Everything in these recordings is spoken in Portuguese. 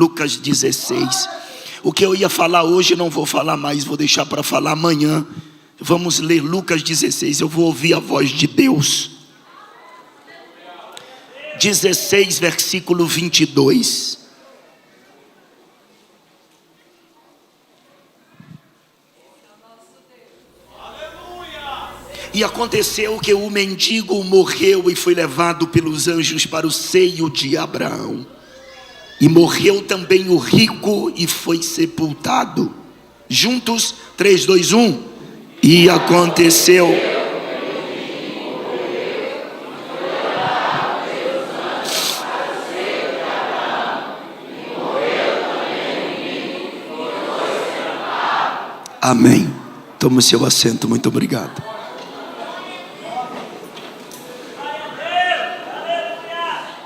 Lucas 16. O que eu ia falar hoje não vou falar mais, vou deixar para falar amanhã. Vamos ler Lucas 16, eu vou ouvir a voz de Deus. 16, versículo 22. E aconteceu que o mendigo morreu e foi levado pelos anjos para o seio de Abraão. E morreu também o rico e foi sepultado. Juntos, 3, 2, 1. E aconteceu. Amém. Tome o seu assento, muito obrigado.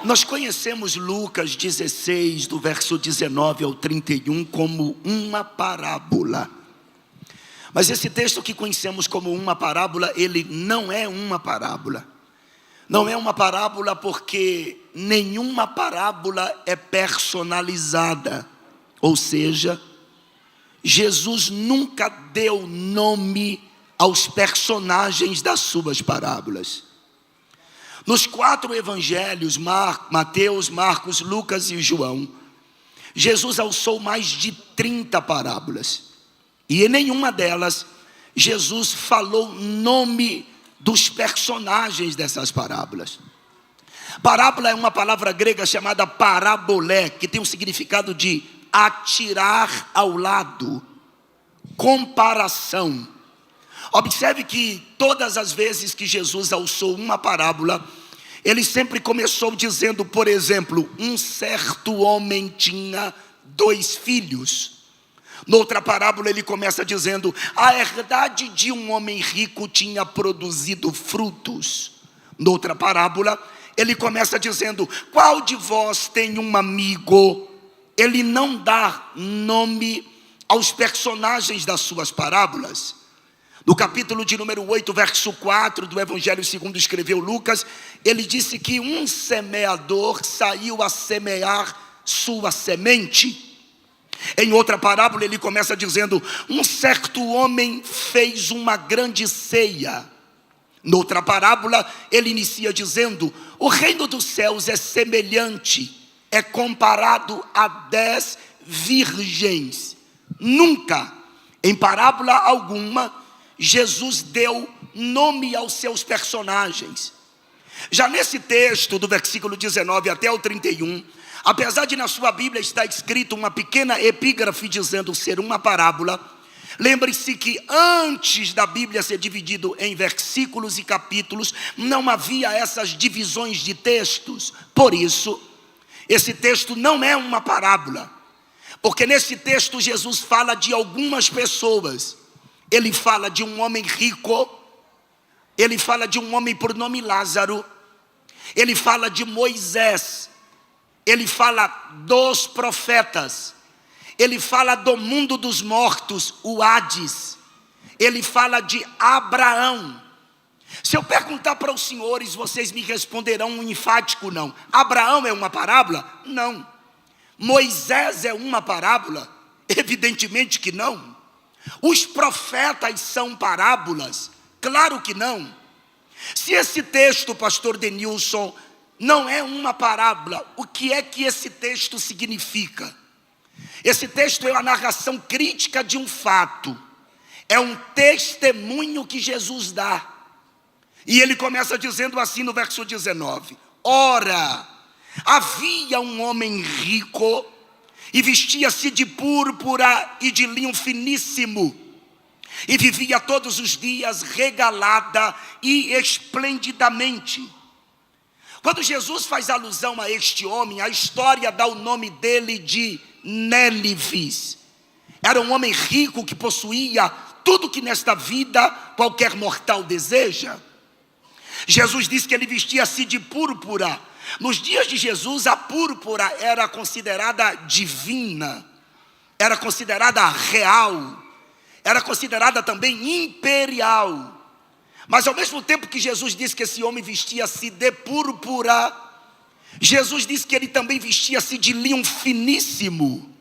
Nós conhecemos Lucas 16, do verso 19 ao 31, como uma parábola. Mas esse texto que conhecemos como uma parábola, ele não é uma parábola. Não é uma parábola porque nenhuma parábola é personalizada. Ou seja, Jesus nunca deu nome aos personagens das suas parábolas. Nos 4 evangelhos, Mateus, Marcos, Lucas e João, Jesus alçou mais de 30 parábolas. E em nenhuma delas, Jesus falou nome dos personagens dessas parábolas. Parábola é uma palavra grega chamada parabolé, que tem o significado de atirar ao lado, comparação. Observe que todas as vezes que Jesus alçou uma parábola, ele sempre começou dizendo, por exemplo, um certo homem tinha 2 filhos. Noutra parábola ele começa dizendo, a herdade de um homem rico tinha produzido frutos. Noutra parábola ele começa dizendo, qual de vós tem um amigo? Ele não dá nome aos personagens das suas parábolas. No capítulo de número 8, verso 4 do Evangelho segundo escreveu Lucas, ele disse que um semeador saiu a semear sua semente. Em outra parábola ele começa dizendo, um certo homem fez uma grande ceia. Noutra parábola ele inicia dizendo, o reino dos céus é semelhante, é comparado a 10 virgens. Nunca, em parábola alguma, Jesus deu nome aos seus personagens. Já nesse texto, do versículo 19 até o 31, apesar de na sua Bíblia estar escrito uma pequena epígrafe dizendo ser uma parábola, lembre-se que antes da Bíblia ser dividido em versículos e capítulos, não havia essas divisões de textos. Por isso, esse texto não é uma parábola, porque nesse texto Jesus fala de algumas pessoas. Ele fala de um homem rico, ele fala de um homem por nome Lázaro, ele fala de Moisés, ele fala dos profetas, ele fala do mundo dos mortos, o Hades, ele fala de Abraão. Se eu perguntar para os senhores, vocês me responderão um enfático não. Abraão é uma parábola? Não. Moisés é uma parábola? Evidentemente que não. Os profetas são parábolas? Claro que não. Se esse texto, pastor Denilson, não é uma parábola, o que é que esse texto significa? Esse texto é uma narração crítica de um fato. É um testemunho que Jesus dá. E ele começa dizendo assim no verso 19. Ora, havia um homem rico e vestia-se de púrpura e de linho finíssimo, e vivia todos os dias regalada e esplendidamente. Quando Jesus faz alusão a este homem, a história dá o nome dele de Nélivis. Era um homem rico que possuía tudo que nesta vida qualquer mortal deseja. Jesus disse que ele vestia-se de púrpura. Nos dias de Jesus, a púrpura era considerada divina, era considerada real, era considerada também imperial. Mas ao mesmo tempo que Jesus disse que esse homem vestia-se de púrpura, Jesus disse que ele também vestia-se de linho finíssimo.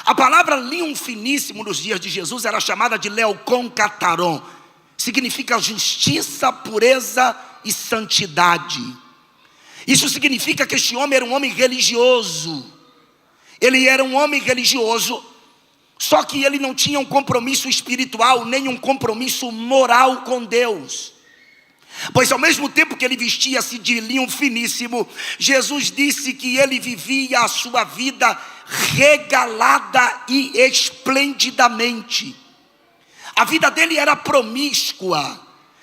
A palavra linho finíssimo nos dias de Jesus era chamada de leocon cataron. Significa justiça, pureza e santidade. Isso significa que este homem era um homem religioso. Ele era um homem religioso, só que ele não tinha um compromisso espiritual, nem um compromisso moral com Deus. Pois ao mesmo tempo que ele vestia-se de linho finíssimo, Jesus disse que ele vivia a sua vida regalada e esplendidamente. A vida dele era promíscua,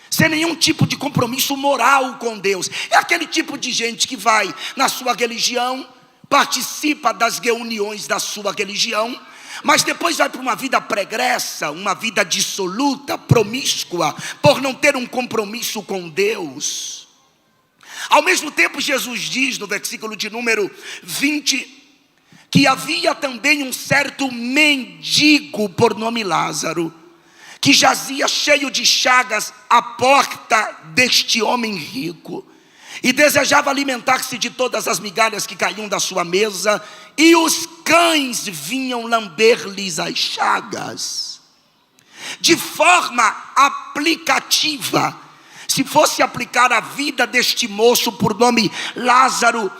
sem nenhum tipo de compromisso moral com Deus. É aquele tipo de gente que vai na sua religião, participa das reuniões da sua religião, mas depois vai para uma vida pregressa, uma vida dissoluta, promíscua, por não ter um compromisso com Deus. Ao mesmo tempo, Jesus diz no versículo de número 20, que havia também um certo mendigo por nome Lázaro, que jazia cheio de chagas à porta deste homem rico, e desejava alimentar-se de todas as migalhas que caíam da sua mesa, e os cães vinham lamber-lhes as chagas. De forma aplicativa, se fosse aplicar a vida deste moço por nome Lázaro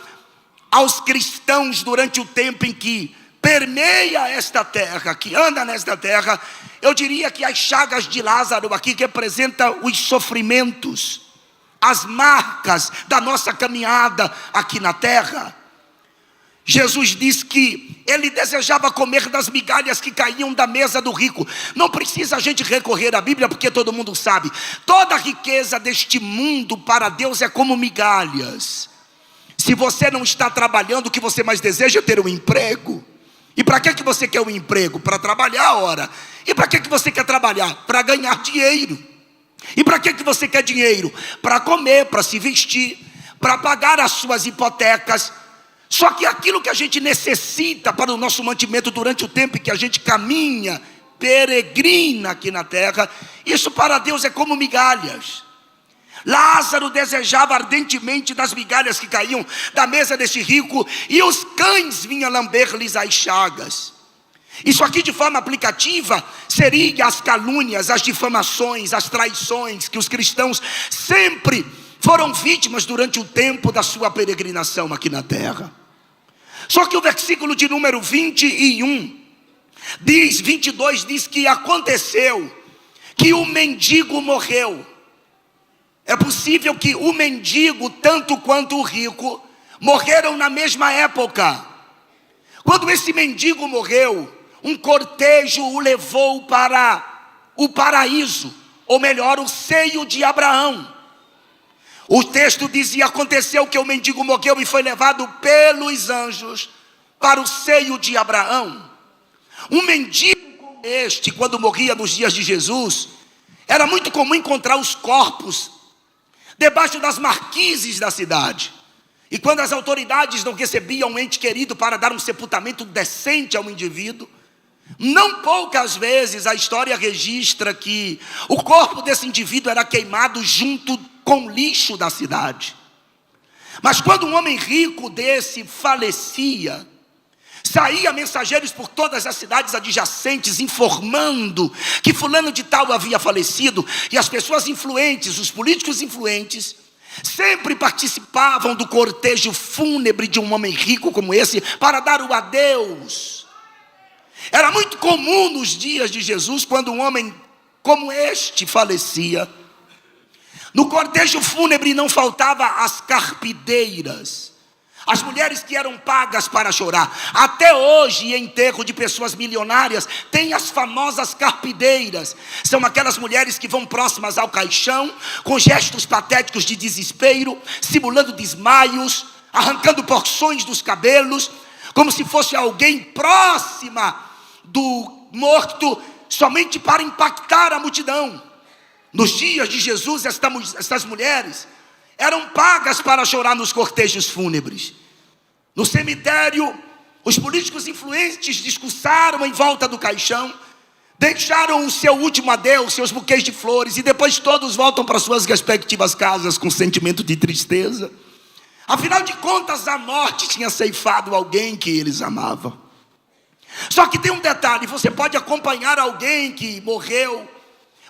aos cristãos durante o tempo em que permeia esta terra, que anda nesta terra, eu diria que as chagas de Lázaro aqui representam os sofrimentos, as marcas da nossa caminhada aqui na terra. Jesus diz que ele desejava comer das migalhas que caíam da mesa do rico. Não precisa a gente recorrer à Bíblia, porque todo mundo sabe. Toda a riqueza deste mundo para Deus é como migalhas. Se você não está trabalhando, o que você mais deseja é ter um emprego. E para que você quer um emprego? Para trabalhar, ora. E para que você quer trabalhar? Para ganhar dinheiro. E para que você quer dinheiro? Para comer, para se vestir, para pagar as suas hipotecas. Só que aquilo que a gente necessita para o nosso mantimento durante o tempo em que a gente caminha, peregrina aqui na terra, isso para Deus é como migalhas. Lázaro desejava ardentemente das migalhas que caíam da mesa deste rico, e os cães vinham lamber-lhes as chagas. Isso aqui de forma aplicativa seria as calúnias, as difamações, as traições que os cristãos sempre foram vítimas durante o tempo da sua peregrinação aqui na terra. Só que o versículo de número 22 diz que aconteceu que o mendigo morreu. É possível que o mendigo, tanto quanto o rico, morreram na mesma época. Quando esse mendigo morreu, um cortejo o levou para o paraíso, ou melhor, o seio de Abraão. O texto dizia: aconteceu que o mendigo morreu e foi levado pelos anjos para o seio de Abraão. Um mendigo como este, quando morria nos dias de Jesus, era muito comum encontrar os corpos debaixo das marquises da cidade. E quando as autoridades não recebiam um ente querido para dar um sepultamento decente ao indivíduo, não poucas vezes a história registra que o corpo desse indivíduo era queimado junto com o lixo da cidade. Mas quando um homem rico desse falecia, saía mensageiros por todas as cidades adjacentes informando que fulano de tal havia falecido, e as pessoas influentes, os políticos influentes, sempre participavam do cortejo fúnebre de um homem rico como esse para dar o adeus. Era muito comum nos dias de Jesus, quando um homem como este falecia, no cortejo fúnebre não faltava as carpideiras, as mulheres que eram pagas para chorar. Até hoje, em enterro de pessoas milionárias, tem as famosas carpideiras. São aquelas mulheres que vão próximas ao caixão, com gestos patéticos de desespero, simulando desmaios, arrancando porções dos cabelos, como se fosse alguém próxima do morto, somente para impactar a multidão. Nos dias de Jesus, estas mulheres eram pagas para chorar nos cortejos fúnebres. No cemitério, os políticos influentes discursaram em volta do caixão, deixaram o seu último adeus, seus buquês de flores, e depois todos voltam para suas respectivas casas com sentimento de tristeza. Afinal de contas, a morte tinha ceifado alguém que eles amavam. Só que tem um detalhe: você pode acompanhar alguém que morreu,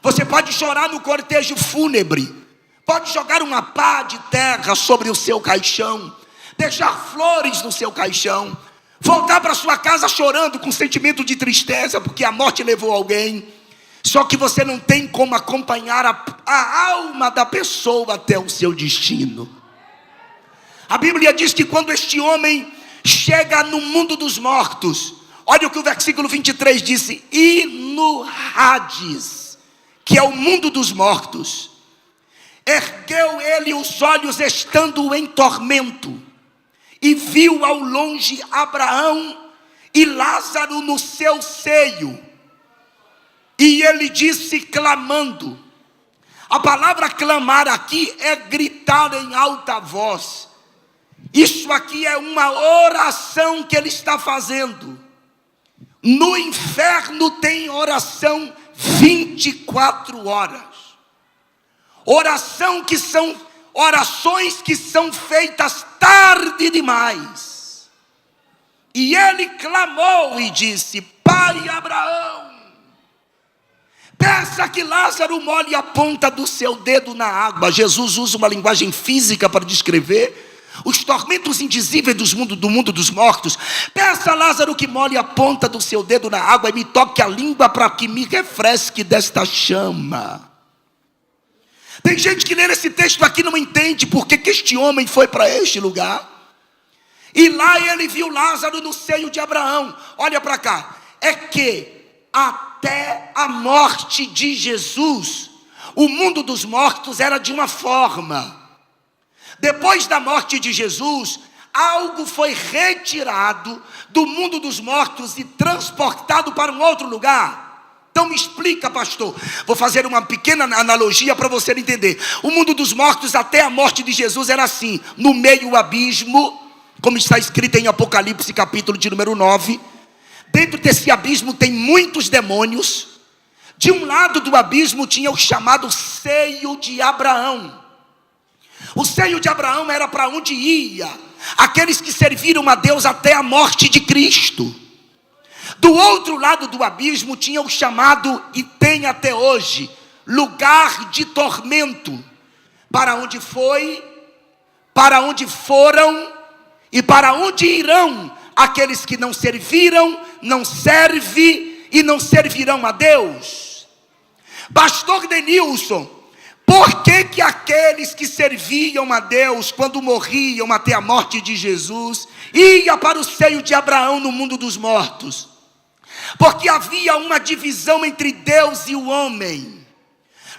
você pode chorar no cortejo fúnebre, pode jogar uma pá de terra sobre o seu caixão, deixar flores no seu caixão, voltar para sua casa chorando com sentimento de tristeza porque a morte levou alguém. Só que você não tem como acompanhar a alma da pessoa até o seu destino. A Bíblia diz que quando este homem chega no mundo dos mortos, olha o que o versículo 23 disse: e no Hades, que é o mundo dos mortos, ergueu ele os olhos estando em tormento, e viu ao longe Abraão e Lázaro no seu seio. E ele disse clamando. A palavra clamar aqui é gritar em alta voz. Isso aqui é uma oração que ele está fazendo. No inferno tem oração 24 horas. Orações que são feitas tarde demais. E ele clamou e disse: Pai Abraão, peça que Lázaro molhe a ponta do seu dedo na água. Jesus usa uma linguagem física para descrever os tormentos indizíveis do mundo dos mortos. Peça a Lázaro que molhe a ponta do seu dedo na água e me toque a língua para que me refresque desta chama. Tem gente que lê esse texto aqui e não entende porque que este homem foi para este lugar. E lá ele viu Lázaro no seio de Abraão. Olha para cá. É que até a morte de Jesus, o mundo dos mortos era de uma forma. Depois da morte de Jesus, algo foi retirado do mundo dos mortos e transportado para um outro lugar. Então me explica, pastor. Vou fazer uma pequena analogia para você entender. O mundo dos mortos até a morte de Jesus era assim: no meio o abismo, como está escrito em Apocalipse capítulo de número 9. Dentro desse abismo tem muitos demônios. De um lado do abismo tinha o chamado seio de Abraão. O seio de Abraão era para onde ia aqueles que serviram a Deus até a morte de Cristo. Do outro lado do abismo tinha o chamado, e tem até hoje, lugar de tormento, para onde foi, para onde foram e para onde irão aqueles que não serviram, não servem e não servirão a Deus. Pastor Denilson, por que aqueles que serviam a Deus, quando morriam até a morte de Jesus, iam para o seio de Abraão no mundo dos mortos? Porque havia uma divisão entre Deus e o homem.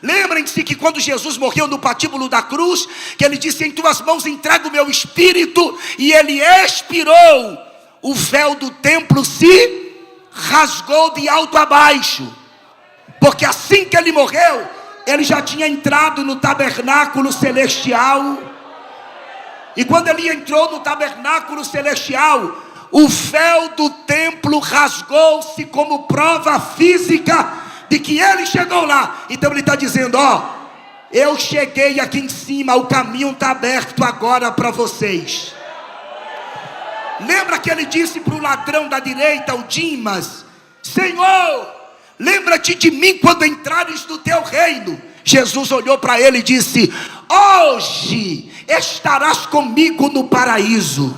Lembrem-se que quando Jesus morreu no patíbulo da cruz, que ele disse: em tuas mãos entrego o meu espírito, e ele expirou, o véu do templo se rasgou de alto a baixo. Porque assim que ele morreu, ele já tinha entrado no tabernáculo celestial. E quando ele entrou no tabernáculo celestial, o véu do templo rasgou-se como prova física de que ele chegou lá. Então ele está dizendo: eu cheguei aqui em cima, o caminho está aberto agora para vocês. Lembra que ele disse para o ladrão da direita, o Dimas: Senhor, lembra-te de mim quando entrares no teu reino. Jesus olhou para ele e disse: hoje estarás comigo no paraíso.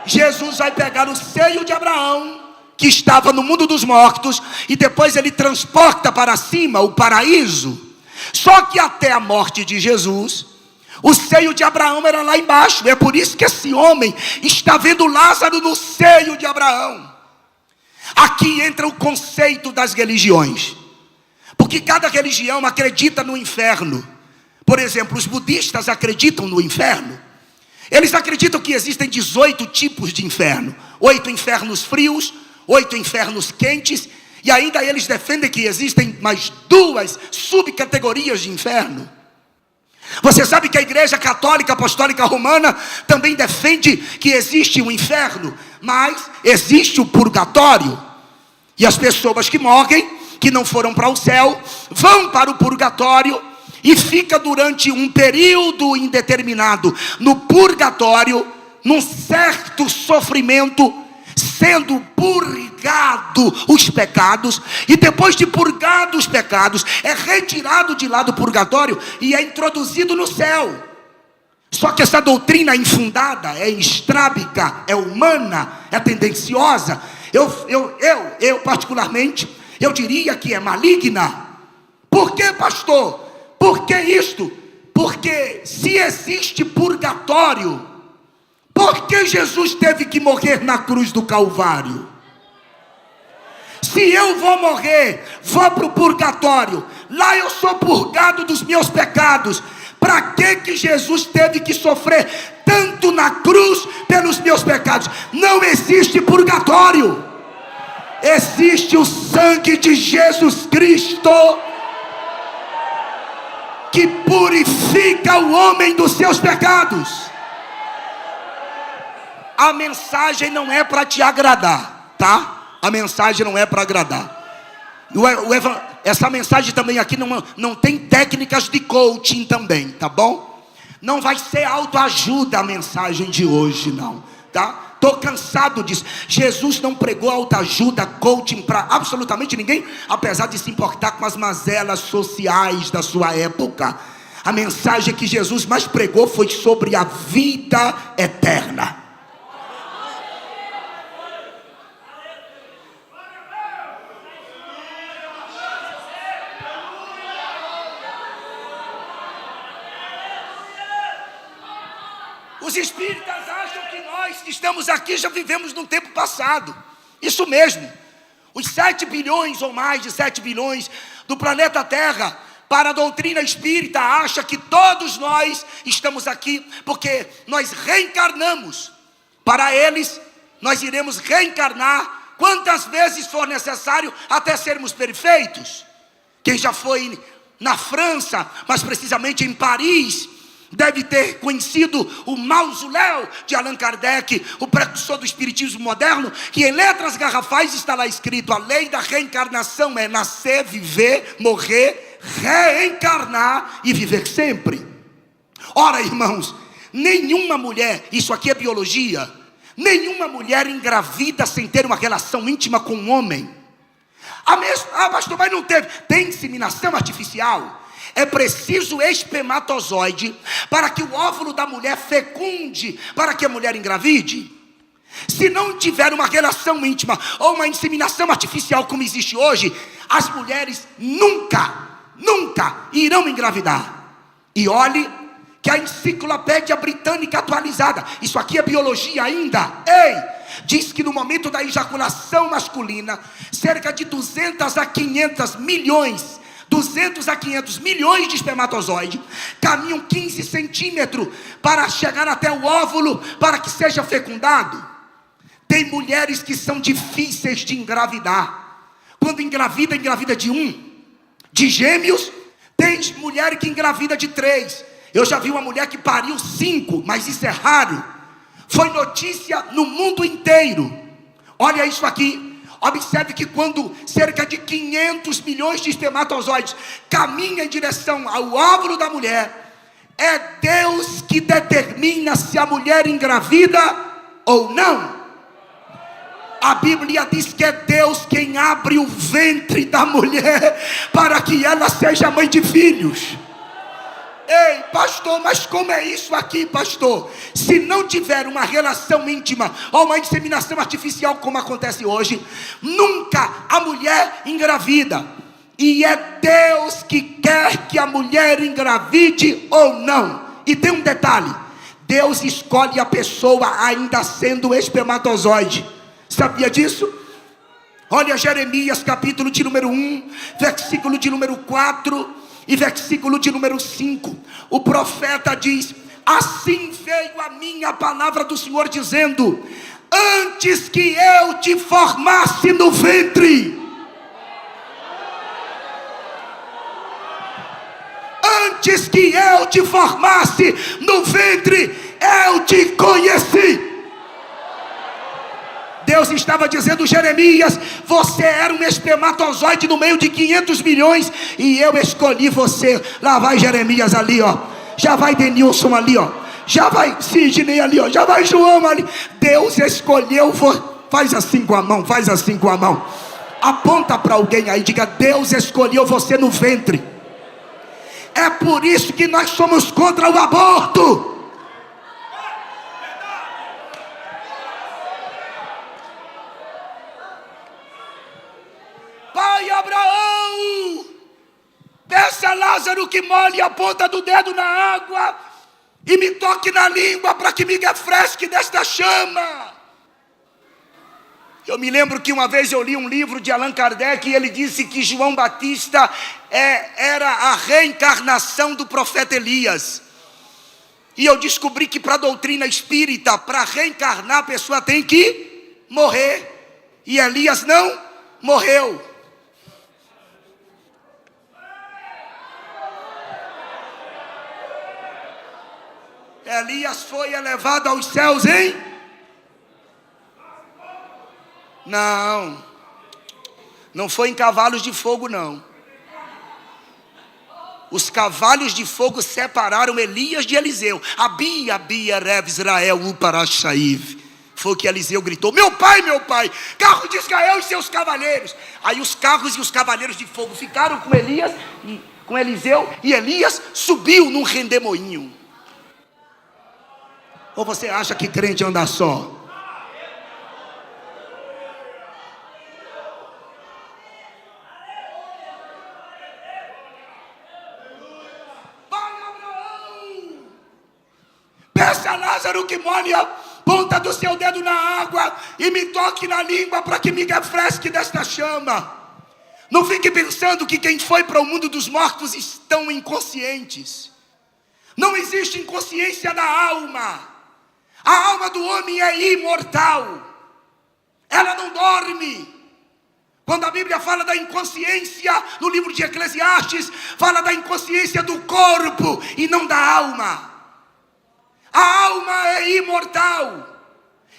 Jesus vai pegar o seio de Abraão, que estava no mundo dos mortos, e depois ele transporta para cima o paraíso. Só que até a morte de Jesus, o seio de Abraão era lá embaixo. É por isso que esse homem está vendo Lázaro no seio de Abraão. Aqui entra o conceito das religiões, porque cada religião acredita no inferno. Por exemplo, os budistas acreditam no inferno. Eles acreditam que existem 18 tipos de inferno: 8 infernos frios, 8 infernos quentes, e ainda eles defendem que existem mais 2 subcategorias de inferno. Você sabe que a Igreja Católica Apostólica Romana também defende que existe um inferno, mas existe o purgatório. E as pessoas que morrem, que não foram para o céu, vão para o purgatório, e fica durante um período indeterminado no purgatório, num certo sofrimento, sendo purgado os pecados, e depois de purgado os pecados, é retirado de lá do purgatório e é introduzido no céu. Só que essa doutrina é infundada, é estrábica, é humana, é tendenciosa. Eu particularmente, eu diria que é maligna. Por que, pastor? Por que isto? Porque se existe purgatório, por que Jesus teve que morrer na cruz do Calvário? Se eu vou morrer, vou para o purgatório, lá eu sou purgado dos meus pecados, para que Jesus teve que sofrer tanto na cruz pelos meus pecados? Não existe purgatório, existe o sangue de Jesus Cristo, que purifica o homem dos seus pecados. A mensagem não é para te agradar, tá? A mensagem não é para agradar. Essa mensagem também aqui não tem técnicas de coaching também, tá bom? Não vai ser autoajuda a mensagem de hoje, não, tá? Estou cansado disso. Jesus não pregou autoajuda, coaching para absolutamente ninguém, apesar de se importar com as mazelas sociais da sua época. A mensagem que Jesus mais pregou foi sobre a vida eterna. Os espíritas acham que nós que estamos aqui já vivemos num tempo passado. Isso mesmo. Os 7 bilhões ou mais de 7 bilhões do planeta Terra, para a doutrina espírita, acha que todos nós estamos aqui porque nós reencarnamos. Para eles, nós iremos reencarnar quantas vezes for necessário até sermos perfeitos. Quem já foi na França, mas precisamente em Paris, deve ter conhecido o mausoléu de Allan Kardec, o precursor do espiritismo moderno, que em letras garrafais está lá escrito: a lei da reencarnação é nascer, viver, morrer, reencarnar e viver sempre. Ora, irmãos, nenhuma mulher, isso aqui é biologia, nenhuma mulher engravida sem ter uma relação íntima com um homem. Pastor, mas não teve. Tem inseminação artificial. É preciso espermatozoide para que o óvulo da mulher fecunde, para que a mulher engravide. Se não tiver uma relação íntima ou uma inseminação artificial como existe hoje, as mulheres nunca irão engravidar. E olhe que a enciclopédia britânica atualizada, isso aqui é biologia ainda, diz que no momento da ejaculação masculina, cerca de 200 a 500 milhões de espermatozoides caminham 15 centímetros para chegar até o óvulo, para que seja fecundado. Tem mulheres que são difíceis de engravidar. Quando engravida de 1, de gêmeos. Tem mulher que engravida de 3. Eu já vi uma mulher que pariu 5, mas isso é raro. Foi notícia no mundo inteiro. Olha isso aqui. Observe que quando cerca de 500 milhões de espermatozoides caminham em direção ao óvulo da mulher, é Deus que determina se a mulher engravida ou não. A Bíblia diz que é Deus quem abre o ventre da mulher para que ela seja mãe de filhos. Ei, pastor, mas como é isso aqui, pastor? Se não tiver uma relação íntima ou uma inseminação artificial como acontece hoje, nunca a mulher engravida. E é Deus que quer que a mulher engravide ou não. E tem um detalhe: Deus escolhe a pessoa ainda sendo espermatozoide. Sabia disso? Olha Jeremias capítulo de número 1, versículo de número 4 e versículo de número 5, o profeta diz: assim veio a minha palavra do Senhor dizendo: antes que eu te formasse no ventre, antes que eu te formasse no ventre, eu te conheci. Deus estava dizendo: Jeremias, você era um espermatozoide no meio de 500 milhões e eu escolhi você. Lá vai Jeremias ali, ó. Já vai Denilson ali, ó. Já vai Sidney ali, ó. Já vai João ali. Deus escolheu. Faz assim com a mão, faz assim com a mão. Aponta para alguém aí, diga: Deus escolheu você no ventre. É por isso que nós somos contra o aborto. Pai Abraão, peça a Lázaro que molhe a ponta do dedo na água e me toque na língua para que me refresque desta chama. Eu me lembro que uma vez eu li um livro de Allan Kardec e ele disse que João Batista era a reencarnação do profeta Elias. E eu descobri que para a doutrina espírita, para reencarnar a pessoa tem que morrer. E Elias não morreu. Elias foi elevado aos céus, hein? Não foi em cavalos de fogo, não. Os cavalos de fogo separaram Elias de Eliseu. Abia, Rev Israel, Uparashaiv. Foi o que Eliseu gritou: meu pai, carro de Israel e seus cavaleiros. Aí os carros e os cavaleiros de fogo ficaram com Elias e com Eliseu, e Elias subiu num rendemoinho. Ou você acha que crente anda só? Pai Abraão, peça a Lázaro que molhe a ponta do seu dedo na água e me toque na língua para que me refresque desta chama. Não fique pensando que quem foi para o mundo dos mortos estão inconscientes. Não existe inconsciência na alma. A alma do homem é imortal. Ela não dorme. Quando a Bíblia fala da inconsciência, no livro de Eclesiastes, fala da inconsciência do corpo e não da alma. A alma é imortal.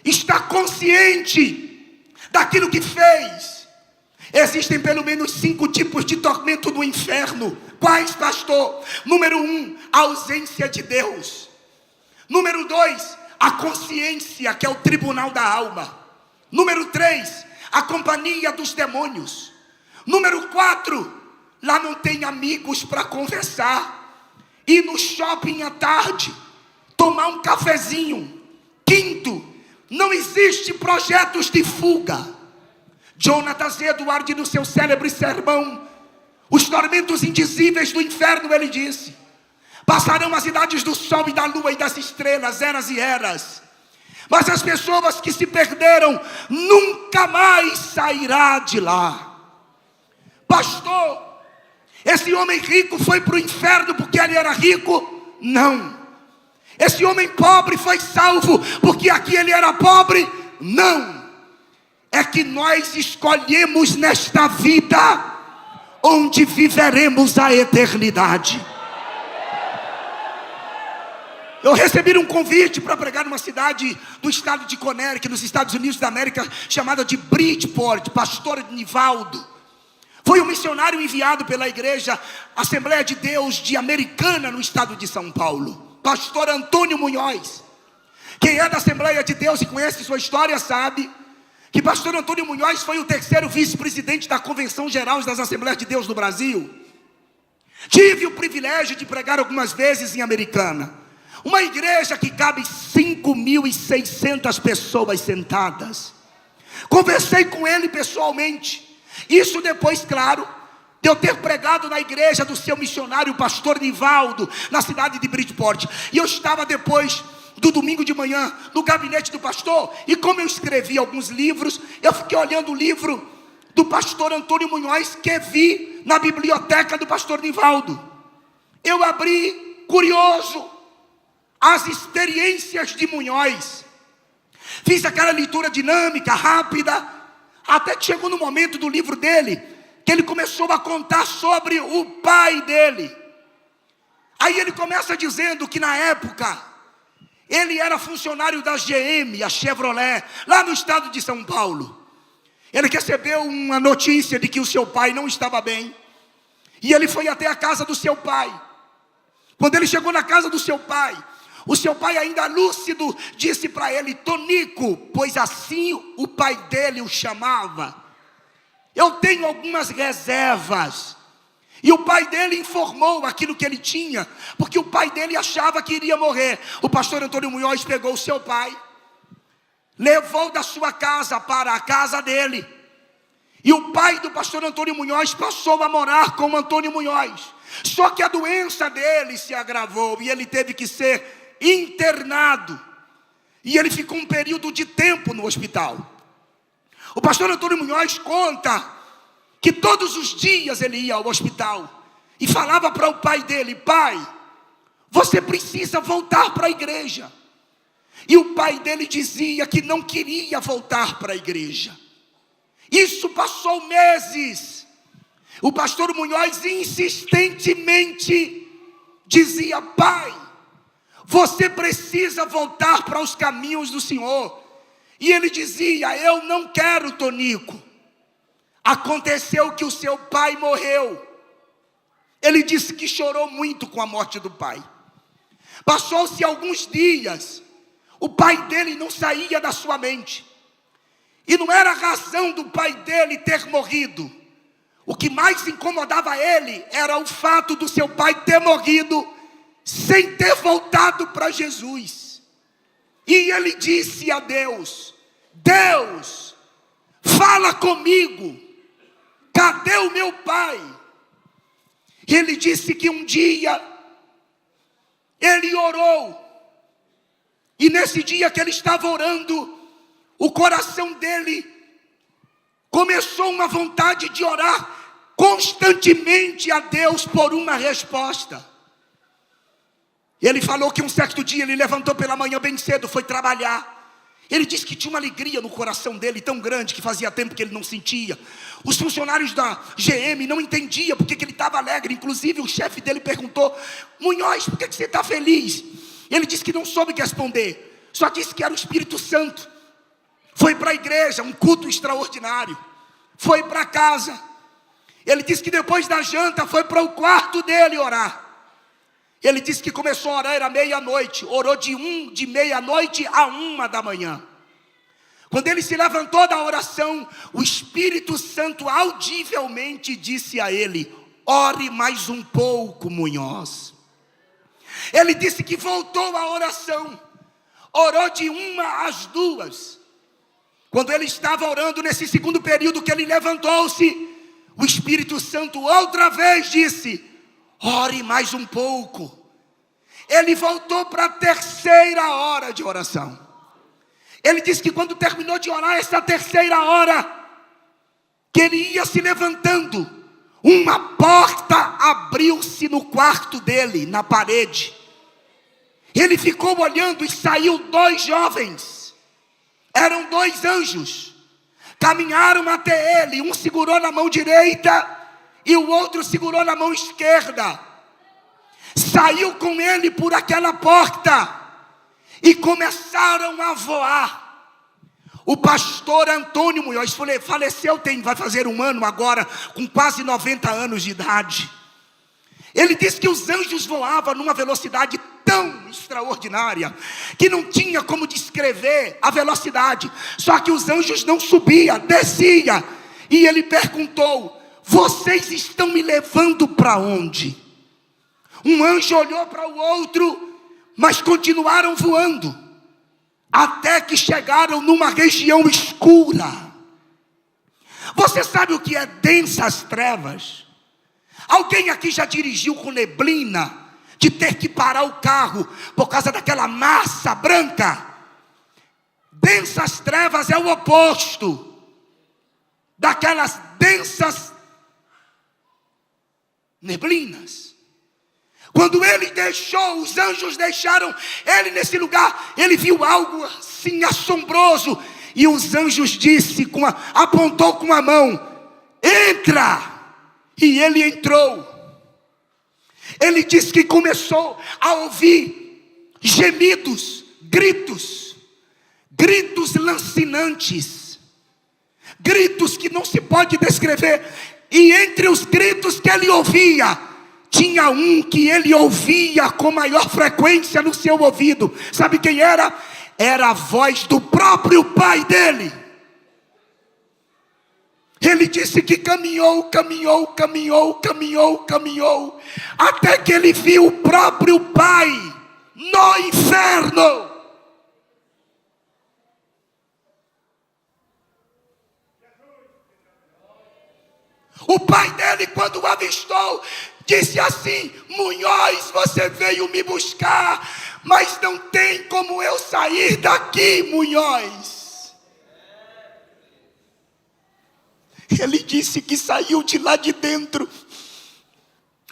Está consciente daquilo que fez. Existem pelo menos 5 tipos de tormento no inferno. Quais, pastor? Número 1, a ausência de Deus. Número 2, a consciência, que é o tribunal da alma. Número 3, a companhia dos demônios. Número 4, lá não tem amigos para conversar. Ir no shopping à tarde, tomar um cafezinho. 5º, não existe projetos de fuga. Jonatas Edwards, no seu célebre sermão, Os tormentos indizíveis do inferno, ele disse: passarão as idades do sol e da lua e das estrelas, eras e eras. Mas as pessoas que se perderam, nunca mais sairá de lá. Pastor, esse homem rico foi para o inferno porque ele era rico? Não. Esse homem pobre foi salvo porque aqui ele era pobre? Não. É que nós escolhemos nesta vida onde viveremos a eternidade. Eu recebi um convite para pregar numa cidade do estado de Connecticut, nos Estados Unidos da América, chamada de Bridgeport. Pastor Nivaldo foi um missionário enviado pela igreja Assembleia de Deus de Americana, no estado de São Paulo. Pastor Antônio Munhoz. Quem é da Assembleia de Deus e conhece sua história sabe que pastor Antônio Munhoz foi o 3º vice-presidente da Convenção Geral das Assembleias de Deus do Brasil. Tive o privilégio de pregar algumas vezes em Americana. Uma igreja que cabe 5.600 pessoas sentadas. Conversei com ele pessoalmente. Isso depois, claro, de eu ter pregado na igreja do seu missionário, o pastor Nivaldo, na cidade de Bridgeport. E eu estava depois do domingo de manhã no gabinete do pastor. E como eu escrevi alguns livros, eu fiquei olhando o livro do pastor Antônio Munhoz que vi na biblioteca do pastor Nivaldo. Eu abri, curioso, as experiências de Munhoz. Fiz aquela leitura dinâmica, rápida, até que chegou no momento do livro dele, que ele começou a contar sobre o pai dele. Aí ele começa dizendo que na época Ele era funcionário da GM, a Chevrolet, lá no estado de São Paulo. Ele recebeu uma notícia de que o seu pai não estava bem. E ele foi até a casa do seu pai. Quando ele chegou na casa do seu pai, o seu pai, ainda lúcido, disse para ele: Tonico, pois assim o pai dele o chamava, eu tenho algumas reservas. E o pai dele informou aquilo que ele tinha, porque o pai dele achava que iria morrer. O pastor Antônio Munhoz pegou o seu pai, levou da sua casa para a casa dele. E o pai do pastor Antônio Munhoz passou a morar com o Antônio Munhoz. Só que a doença dele se agravou e ele teve que ser internado. E ele ficou um período de tempo no hospital. O pastor Antônio Munhoz conta que todos os dias ele ia ao hospital e falava para o pai dele: pai, você precisa voltar para a igreja. E o pai dele dizia que não queria voltar para a igreja. Isso passou meses. O pastor Munhoz insistentemente dizia: pai, você precisa voltar para os caminhos do Senhor. E ele dizia: eu não quero, Tonico. Aconteceu que o seu pai morreu. Ele disse que chorou muito com a morte do pai. Passou-se alguns dias, o pai dele não saía da sua mente. E não era a razão do pai dele ter morrido. O que mais incomodava ele era o fato do seu pai ter morrido sem ter voltado para Jesus. E ele disse a Deus: Deus, fala comigo. Cadê o meu pai? Ele disse que um dia ele orou. E nesse dia que ele estava orando, o coração dele começou uma vontade de orar constantemente a Deus por uma resposta. Ele falou que um certo dia ele levantou pela manhã bem cedo, foi trabalhar. Ele disse que tinha uma alegria no coração dele tão grande que fazia tempo que ele não sentia. Os funcionários da GM não entendiam porque que ele estava alegre. Inclusive o chefe dele perguntou: Munhoz, por que você está feliz? Ele disse que não soube responder, só disse que era o Espírito Santo. Foi para a igreja, um culto extraordinário. Foi para casa. Ele disse que depois da janta foi para o quarto dele orar. Ele disse que começou a orar, era meia-noite. Orou de meia-noite a 1 da manhã. Quando ele se levantou da oração, o Espírito Santo audivelmente disse a ele: ore mais um pouco, Munhoz. Ele disse que voltou à oração. Orou de 1 às 2. Quando ele estava orando nesse segundo período que ele levantou-se, o Espírito Santo outra vez disse: ore mais um pouco. Ele voltou para a terceira hora de oração. Ele disse que quando terminou de orar essa terceira hora, que ele ia se levantando, uma porta abriu-se no quarto dele, na parede. Ele ficou olhando e saiu 2 jovens. Eram 2 anjos. Caminharam até ele, um segurou na mão direita e o outro segurou na mão esquerda. Saiu com ele por aquela porta e começaram a voar. O pastor Antônio Munhoz faleceu, vai fazer 1 ano agora, com quase 90 anos de idade. Ele disse que os anjos voavam numa velocidade tão extraordinária que não tinha como descrever a velocidade. Só que os anjos não subiam, descia. E ele perguntou: vocês estão me levando para onde? Um anjo olhou para o outro, mas continuaram voando, até que chegaram numa região escura. Você sabe o que é densas trevas? Alguém aqui já dirigiu com neblina, de ter que parar o carro por causa daquela massa branca? Densas trevas é o oposto daquelas densas neblinas. Quando ele deixou, os anjos deixaram ele nesse lugar, ele viu algo assim assombroso. E os anjos apontou com a mão: entra! E ele entrou. Ele disse que começou a ouvir gemidos gritos, gritos lancinantes, gritos que não se pode descrever. E entre os gritos que ele ouvia, tinha um que ele ouvia com maior frequência no seu ouvido. Sabe quem era? Era a voz do próprio pai dele. Ele disse que caminhou, até que ele viu o próprio pai no inferno. O pai dele, quando o avistou, disse assim: Munhoz, você veio me buscar, mas não tem como eu sair daqui, Munhoz. Ele disse que saiu de lá de dentro.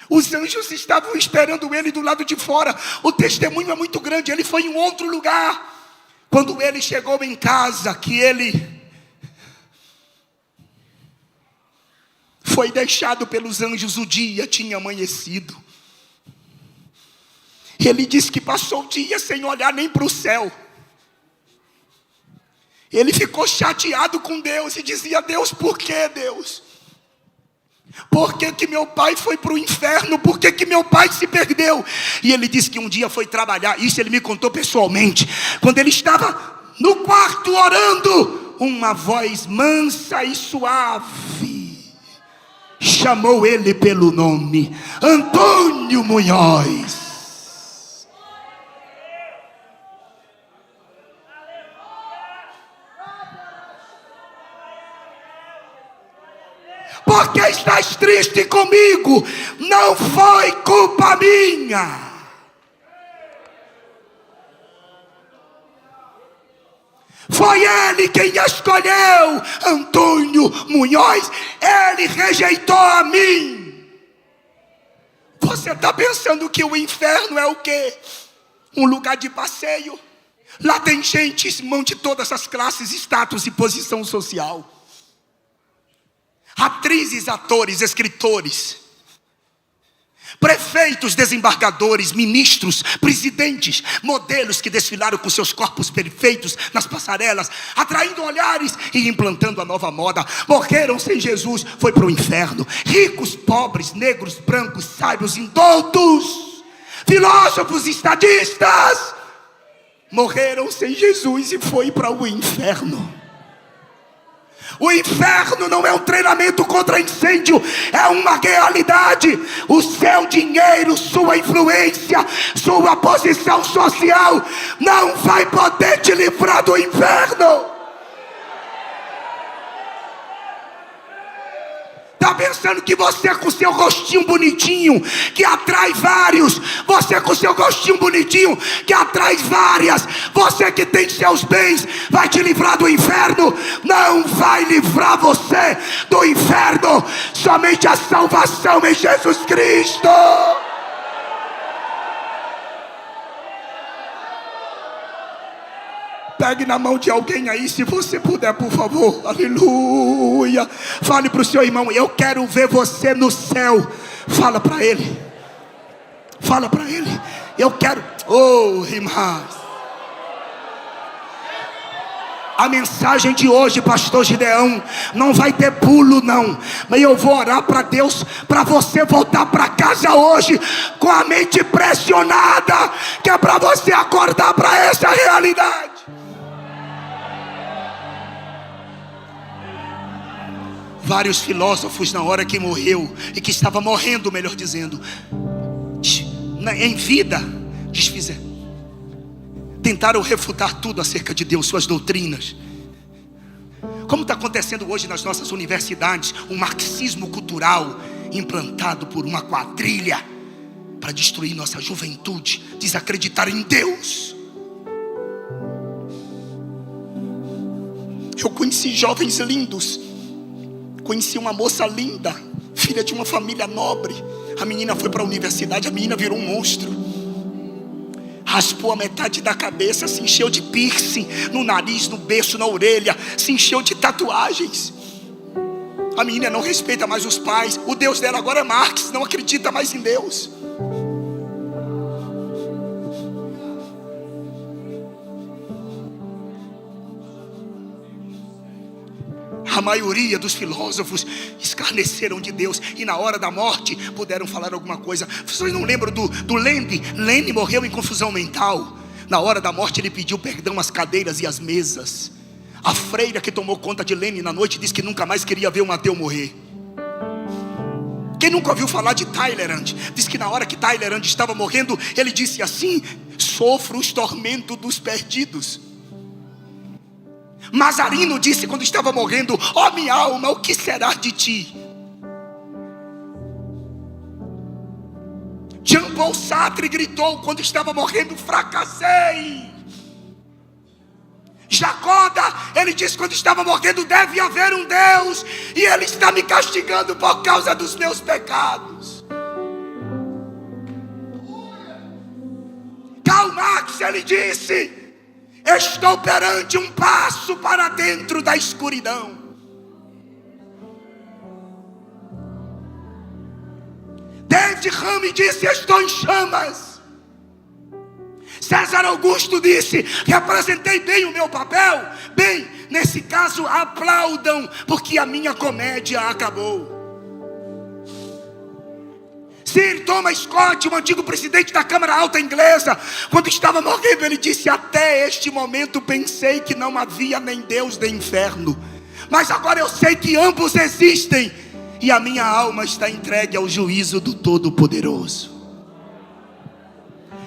Os anjos estavam esperando ele do lado de fora. O testemunho é muito grande. Ele foi em um outro lugar. Quando ele chegou em casa, que ele foi deixado pelos anjos, o dia tinha amanhecido. Ele disse que passou o dia sem olhar nem para o céu. Ele ficou chateado com Deus e dizia: Deus, por que, Deus? Por que que meu pai foi para o inferno? Por que que meu pai se perdeu? E ele disse que um dia foi trabalhar. Isso ele me contou pessoalmente. Quando ele estava no quarto orando, uma voz mansa e suave chamou ele pelo nome: Antônio Munhoz. Por que estás triste comigo? Não foi culpa minha. Foi ele quem escolheu Antônio Munhoz. Ele rejeitou a mim. Você está pensando que o inferno é o quê? Um lugar de passeio? Lá tem gente, irmão, de todas as classes, status e posição social. Atrizes, atores, escritores, prefeitos, desembargadores, ministros, presidentes, modelos que desfilaram com seus corpos perfeitos nas passarelas, atraindo olhares e implantando a nova moda. Morreram sem Jesus, foi para o inferno. Ricos, pobres, negros, brancos, sábios, indoutos, filósofos, estadistas, morreram sem Jesus e foi para o inferno. O inferno não é um treinamento contra incêndio, é uma realidade. O seu dinheiro, sua influência, sua posição social não vai poder te livrar do inferno. Está pensando que você com seu rostinho bonitinho, que atrai vários, você com seu rostinho bonitinho, que atrai várias, você que tem seus bens, vai te livrar do inferno? Não vai livrar você do inferno, somente a salvação em Jesus Cristo. Pegue na mão de alguém aí, se você puder, por favor. Aleluia. Fale para o seu irmão: eu quero ver você no céu. Fala para ele. Fala para ele: eu quero. Oh, irmãs. A mensagem de hoje, pastor Gideão, não vai ter pulo não, mas eu vou orar para Deus, para você voltar para casa hoje com a mente pressionada, que é para você acordar para essa realidade. Vários filósofos, na hora que morreu, e que estava morrendo, melhor dizendo, em vida, desfizeram, tentaram refutar tudo acerca de Deus, suas doutrinas. Como está acontecendo hoje nas nossas universidades, um marxismo cultural implantado por uma quadrilha para destruir nossa juventude, desacreditar em Deus. Eu conheci jovens lindos. Conheci uma moça linda, filha de uma família nobre. A menina foi para a universidade, a menina virou um monstro. Raspou a metade da cabeça, se encheu de piercing no nariz, no beiço, na orelha, se encheu de tatuagens. A menina não respeita mais os pais. O Deus dela agora é Marx, não acredita mais em Deus. A maioria dos filósofos escarneceram de Deus e na hora da morte puderam falar alguma coisa. Vocês não lembram do Lenin? Lenin morreu em confusão mental. Na hora da morte ele pediu perdão às cadeiras e às mesas. A freira que tomou conta de Lenin na noite disse que nunca mais queria ver um ateu morrer. Quem nunca ouviu falar de Talleyrand? Diz que na hora que Talleyrand estava morrendo, ele disse assim: sofro os tormentos dos perdidos. Mazarino disse quando estava morrendo: ó minha alma, o que será de ti? Jean Paul Sartre gritou quando estava morrendo: fracassei. Jacoda, ele disse quando estava morrendo: deve haver um Deus e Ele está me castigando por causa dos meus pecados. Karl Marx, ele disse: estou perante um passo para dentro da escuridão. David Hume disse: estou em chamas. César Augusto disse: representei bem o meu papel. Bem, nesse caso aplaudam, porque a minha comédia acabou. Sir Thomas Scott, o antigo presidente da Câmara Alta Inglesa, quando estava morrendo, ele disse: até este momento pensei que não havia nem Deus nem inferno, mas agora eu sei que ambos existem, e a minha alma está entregue ao juízo do Todo-Poderoso.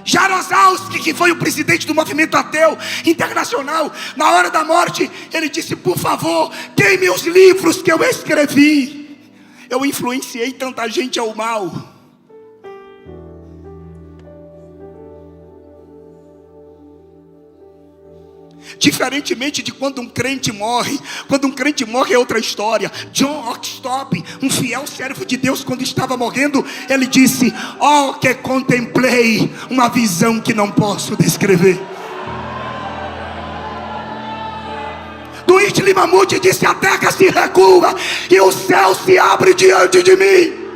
Jaruzelski, que foi o presidente do movimento ateu internacional, na hora da morte, ele disse: por favor, queime os livros que eu escrevi. Eu influenciei tanta gente ao mal. Diferentemente de quando um crente morre é outra história. John Oxtop, um fiel servo de Deus, quando estava morrendo, ele disse: oh, que contemplei uma visão que não posso descrever. Luiz Limamude disse: a terra se recua e o céu se abre diante de mim.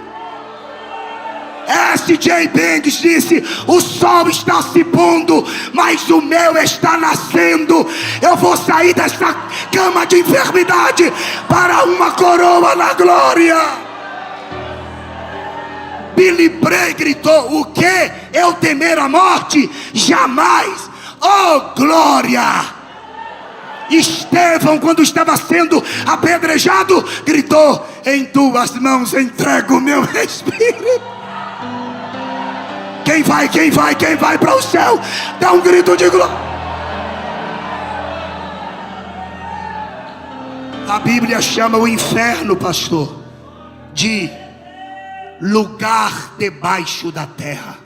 S.J. Banks disse: o sol está se pondo, mas o meu está nascendo. Eu vou sair dessa cama de enfermidade para uma coroa na glória. Billy Bray gritou: o que? Eu temer a morte? Jamais. Oh glória! Estevão, quando estava sendo apedrejado, gritou: em tuas mãos entrego o meu espírito. Quem vai para o céu? Dá um grito de glória. A Bíblia chama o inferno, pastor, de lugar debaixo da terra,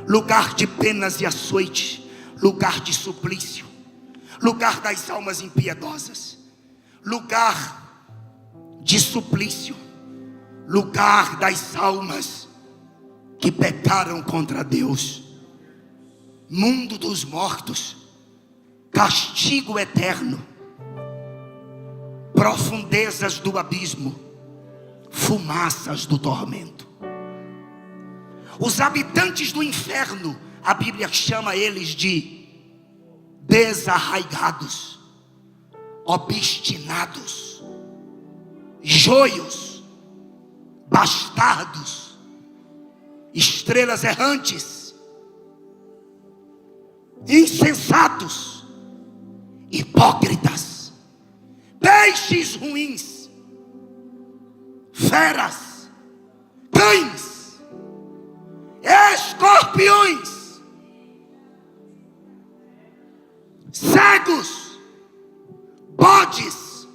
lugar de penas e açoite, lugar de suplício, lugar das almas impiedosas, lugar de suplício, lugar das almas que pecaram contra Deus, mundo dos mortos, castigo eterno, profundezas do abismo, fumaças do tormento. Os habitantes do inferno, a Bíblia chama eles de desarraigados, obstinados, joios, bastardos, estrelas errantes, insensatos, hipócritas, peixes ruins, feras, cães, escorpiões, cegos, bodes,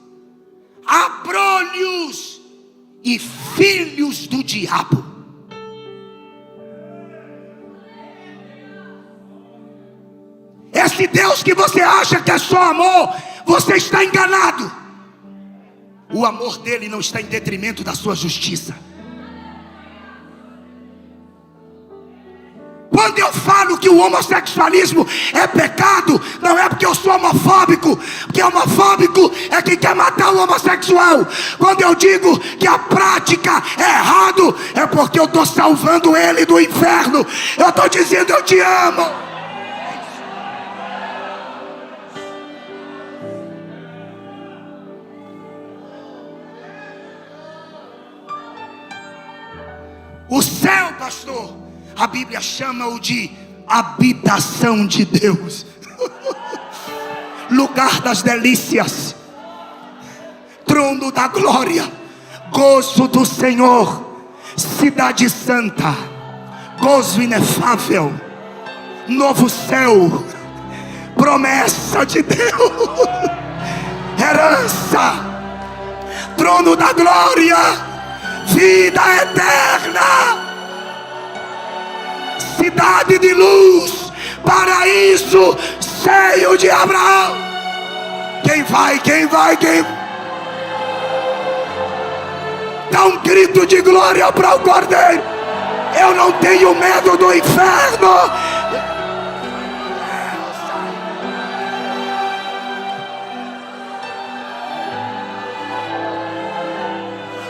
abrolhos e filhos do diabo. Esse Deus que você acha que é só amor, você está enganado. O amor dele não está em detrimento da sua justiça. Quando eu falo que o homossexualismo é pecado, não é porque eu sou homofóbico, porque homofóbico é quem quer matar o homossexual. Quando eu digo que a prática é errado, é porque eu estou salvando ele do inferno. Eu estou dizendo: eu te amo. O céu, pastor, a Bíblia chama-o de habitação de Deus. Lugar das delícias, trono da glória, gozo do Senhor, cidade santa, gozo inefável, novo céu, promessa de Deus, herança, trono da glória, vida eterna, cidade de luz, paraíso cheio de Abraão. Quem vai? Dá um grito de glória para o Cordeiro. Eu não tenho medo do inferno.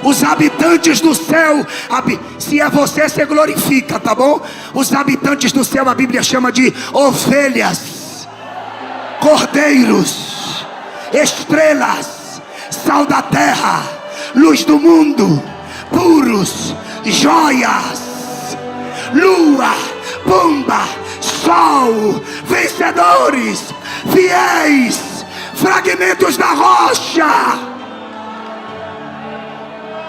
Os habitantes do céu, se é você glorifica, tá bom? Os habitantes do céu, a Bíblia chama de ovelhas, cordeiros, estrelas, sal da terra, luz do mundo, puros, joias, lua, pomba, sol, vencedores, fiéis, fragmentos da rocha,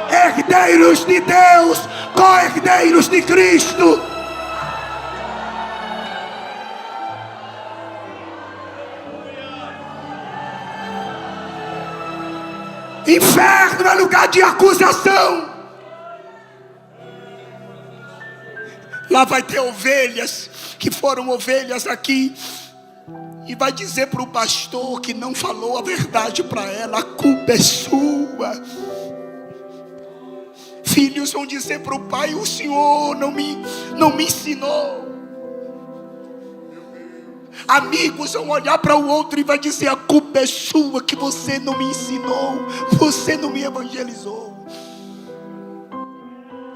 herdeiros de Deus, co-herdeiros de Cristo. Inferno é lugar de acusação. Lá vai ter ovelhas que foram ovelhas aqui, e vai dizer para o pastor que não falou a verdade para ela: a culpa é sua. Filhos vão dizer para o pai: o senhor não me ensinou. Amigos vão olhar para o outro e vai dizer: a culpa é sua, que você não me ensinou, você não me evangelizou.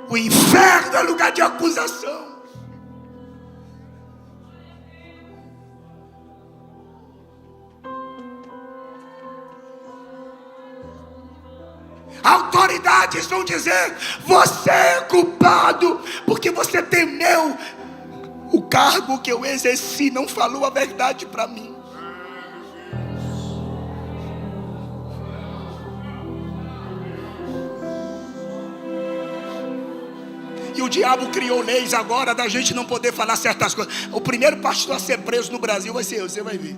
O inferno é lugar de acusação. Autoridades vão dizer: você é culpado, porque você temeu o cargo que eu exerci, não falou a verdade para mim. E o diabo criou leis agora da gente não poder falar certas coisas. O primeiro pastor a ser preso no Brasil vai ser eu, você vai ver.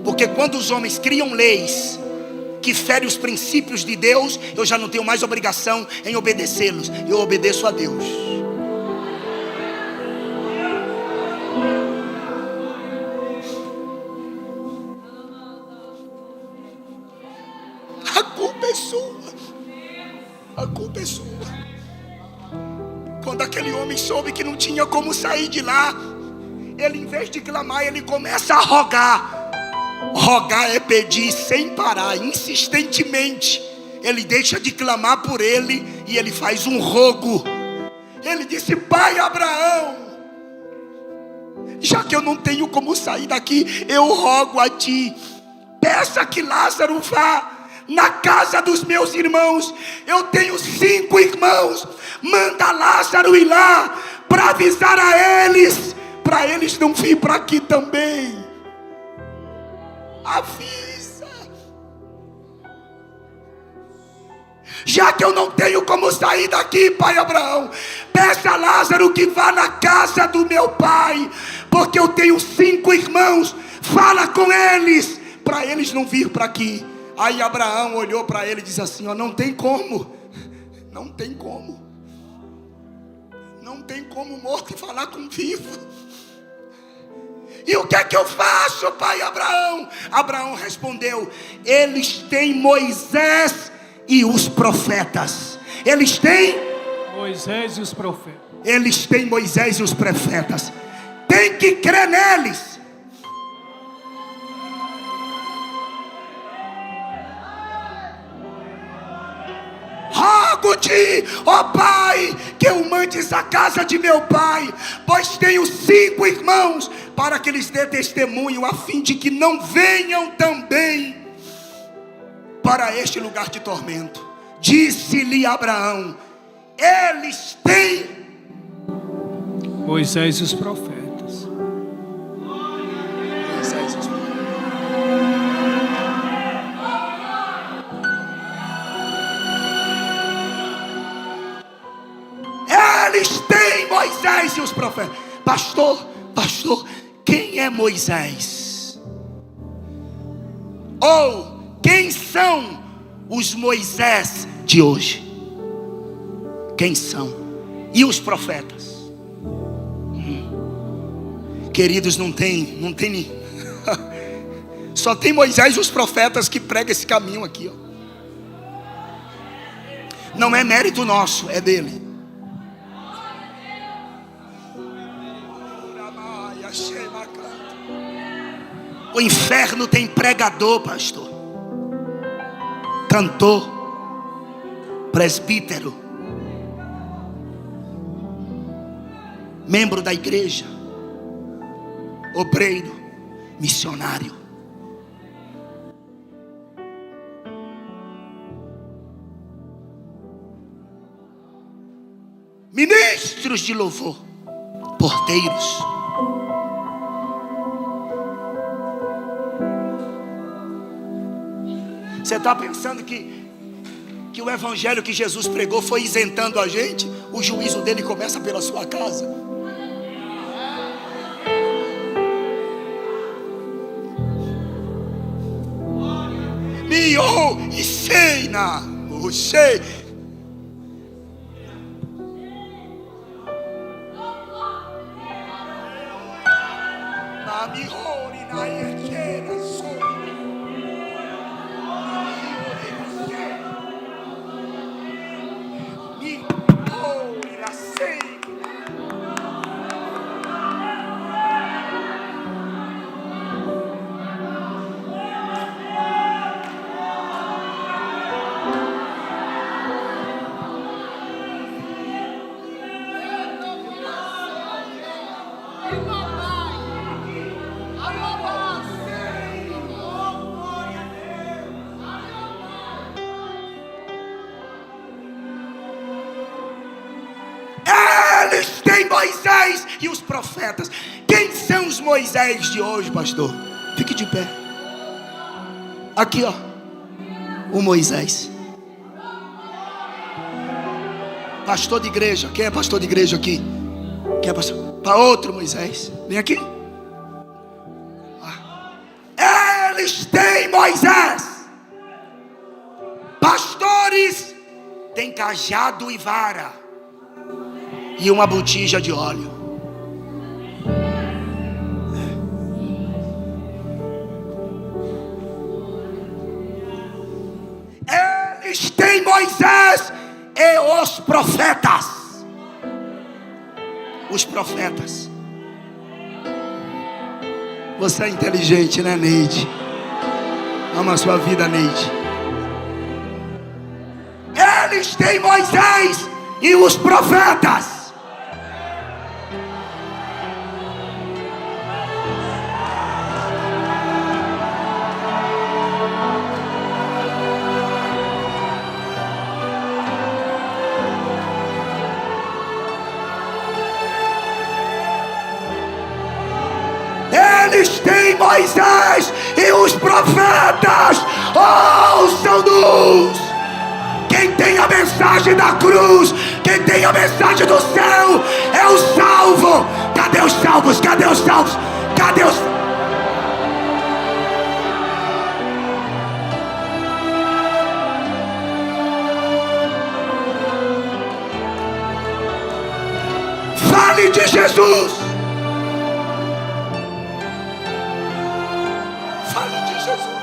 Porque quando os homens criam leis que ferem os princípios de Deus, eu já não tenho mais obrigação em obedecê-los. Eu obedeço a Deus. A culpa é sua. A culpa é sua. Quando aquele homem soube que não tinha como sair de lá, ele, em vez de clamar, ele começa a rogar. Rogar é pedir sem parar, insistentemente. Ele deixa de clamar por ele e ele faz um rogo. Ele disse: pai Abraão, já que eu não tenho como sair daqui, eu rogo a ti, peça que Lázaro vá na casa dos meus irmãos. Eu tenho 5 irmãos. Manda Lázaro ir lá para avisar a eles, para eles não vir para aqui também. Avisa. Já que eu não tenho como sair daqui, pai Abraão, peça a Lázaro que vá na casa do meu pai, porque eu tenho 5 irmãos. Fala com eles, para eles não vir para aqui. Aí Abraão olhou para ele e disse assim: ó, não tem como. Não tem como. Não tem como morto falar com vivo. E o que é que eu faço, pai Abraão? Abraão respondeu: eles têm Moisés e os profetas. Eles têm Moisés e os profetas. Eles têm Moisés e os profetas. Tem que crer neles. Rogo-te, ó pai, que eu mandes a casa de meu pai, pois tenho 5 irmãos, para que eles dê testemunho, a fim de que não venham também para este lugar de tormento. Disse-lhe Abraão: Eles têm Moisés e os profetas. Moisés e os profetas. Eles têm Moisés e os profetas. Pastor, quem é Moisés? Ou quem são os Moisés de hoje? Quem são? E os profetas? Queridos, não tem nem. Só tem Moisés e os profetas que pregam esse caminho aqui, ó. Não é mérito nosso, é dele. O inferno tem pregador, pastor, cantor, presbítero, membro da igreja, obreiro, missionário. Ministros de louvor, porteiros. Você está pensando que o evangelho que Jesus pregou foi isentando a gente? O juízo dele começa pela sua casa. Mio e Seina, o sei. Na mihori na equena sou. Eles têm Moisés e os profetas. Quem são os Moisés de hoje, pastor? Fique de pé. Aqui, ó, o Moisés. Pastor de igreja. Quem é pastor de igreja aqui? Quem é pastor? Para outro Moisés. Vem aqui. Eles têm Moisés. Pastores têm cajado e vara e uma botija de óleo. Eles têm Moisés e os profetas. Os profetas. Você é inteligente, né, Neide? Ama a sua vida, Neide. Eles têm Moisés e os profetas. Eles têm Moisés e os profetas. Ouçam-nos. Quem tem a mensagem da cruz, quem tem a mensagem do céu, é o salvo. Cadê os salvos? Cadê os salvos? Cadê os... Fale de Jesus. Fale de Jesus.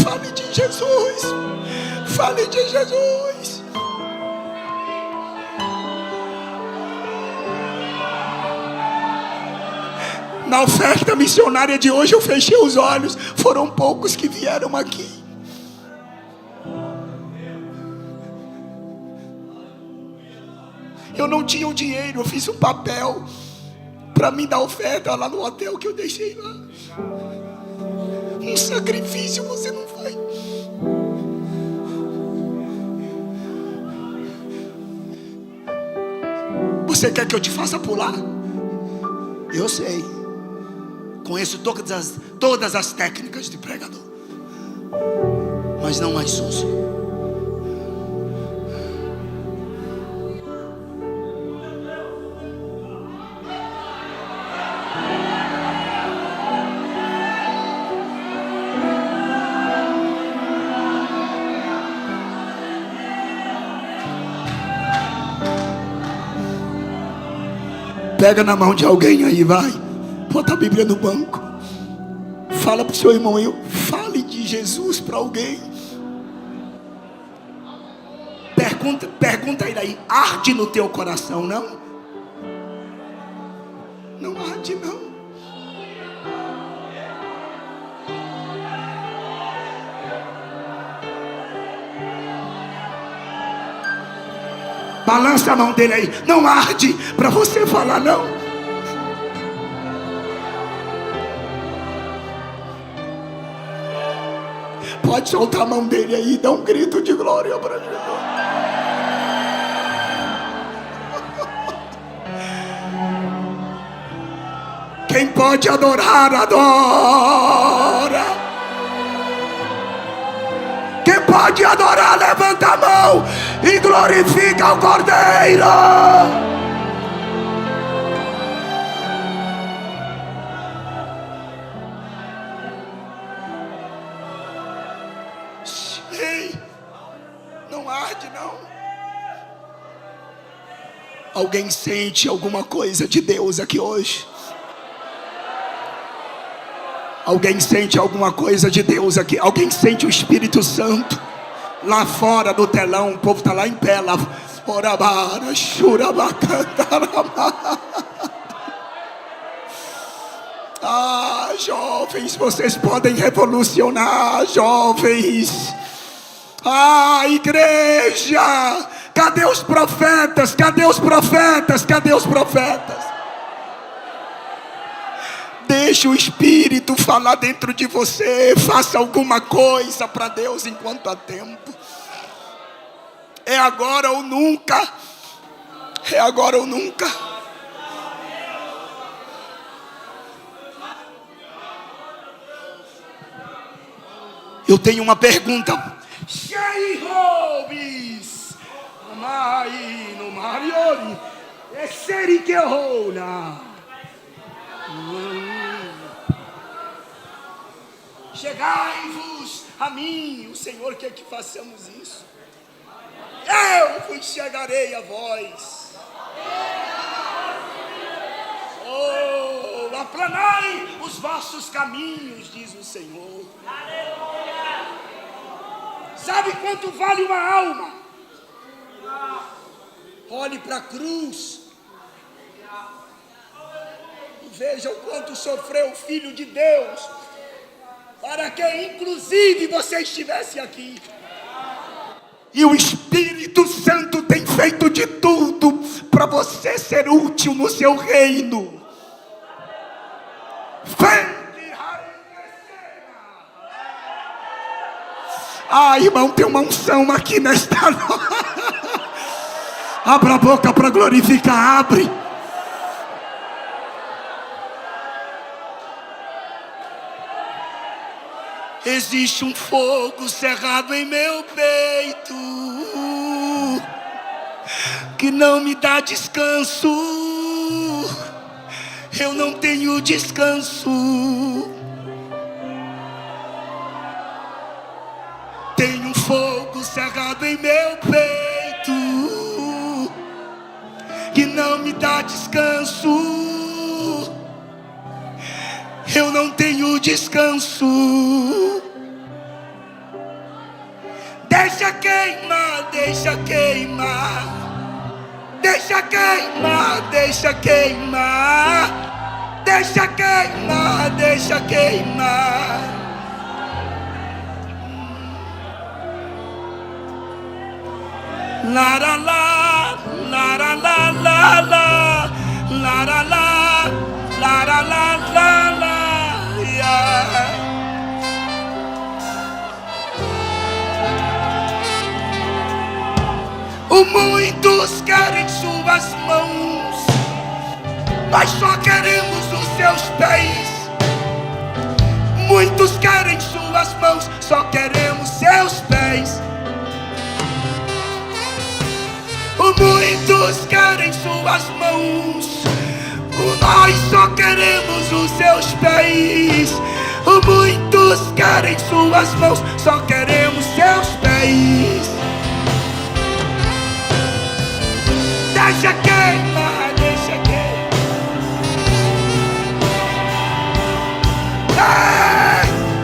Fale de Jesus. Fale de Jesus. Na oferta missionária de hoje eu fechei os olhos. Foram poucos que vieram aqui. Eu não tinha o dinheiro, eu fiz um papel para mim dar oferta lá no hotel que eu deixei lá. Um sacrifício você não faz. Você quer que eu te faça pular? Eu sei. Conheço todas as técnicas de pregador, mas não mais uso. Pega na mão de alguém aí, vai. Bota a Bíblia no banco. Fala para o seu irmão aí. Fale de Jesus para alguém. Pergunta ele aí. Arde no teu coração, não? Não arde, não. Balança a mão dele aí. Não arde para você falar, não. Pode soltar a mão dele aí e dar um grito de glória para Jesus. Quem pode adorar, adora. Quem pode adorar, levanta a mão e glorifica o Cordeiro. Ei, não arde não. Alguém sente alguma coisa de Deus aqui hoje? Alguém sente alguma coisa de Deus aqui? Alguém sente o Espírito Santo? Lá fora do telão, o povo está lá em pé. Lá, orabara, churabacantarama. Ah, jovens, vocês podem revolucionar, jovens. Ah, igreja, cadê os profetas? Cadê os profetas? Cadê os profetas? Deixe o Espírito falar dentro de você. Faça alguma coisa para Deus enquanto há tempo. É agora ou nunca. É agora ou nunca. Eu tenho uma pergunta. Chegai-vos a mim. O Senhor quer que façamos isso. Eu vos chegarei a vós. Oh, aplanai os vossos caminhos, diz o Senhor. Sabe quanto vale uma alma? Olhe para a cruz e veja o quanto sofreu o Filho de Deus, para que inclusive você estivesse aqui. E o Espírito Santo tem feito de tudo para você ser útil no seu reino. Ah, irmão, tem uma unção aqui nesta noite. Abra a boca para glorificar, abre. Existe um fogo cerrado em meu peito que não me dá descanso. Eu não tenho descanso. Tem um fogo cerrado em meu peito que não me dá descanso. Eu não tenho descanso. Deixa queimar, deixa queimar. Deixa queimar, deixa queimar. Deixa queimar, deixa queimar. La la la, la la la la la, la la la. Muitos querem suas mãos, nós só queremos os seus pés. Muitos querem suas mãos, só queremos seus pés. Muitos querem suas mãos, nós só queremos os seus pés. Muitos querem suas mãos, só queremos seus pés. Deixa queimar, deixa queimar.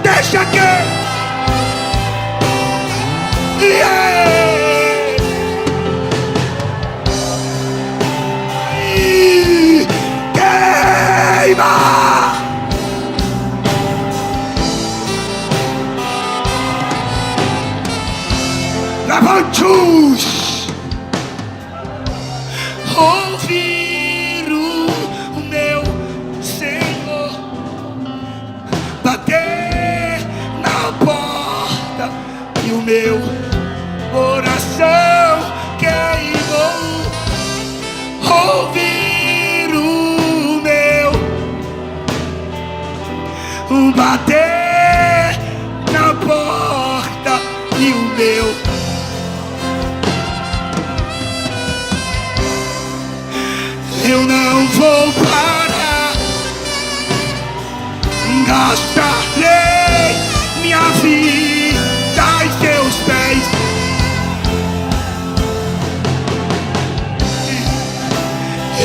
Deixa queimar. Queima. Levante-os. Ouvir o meu Senhor bater na porta e o meu coração queimou. Ouvir o meu bater na porta e o meu. Eu não vou parar, gastarei minha vida em teus pés.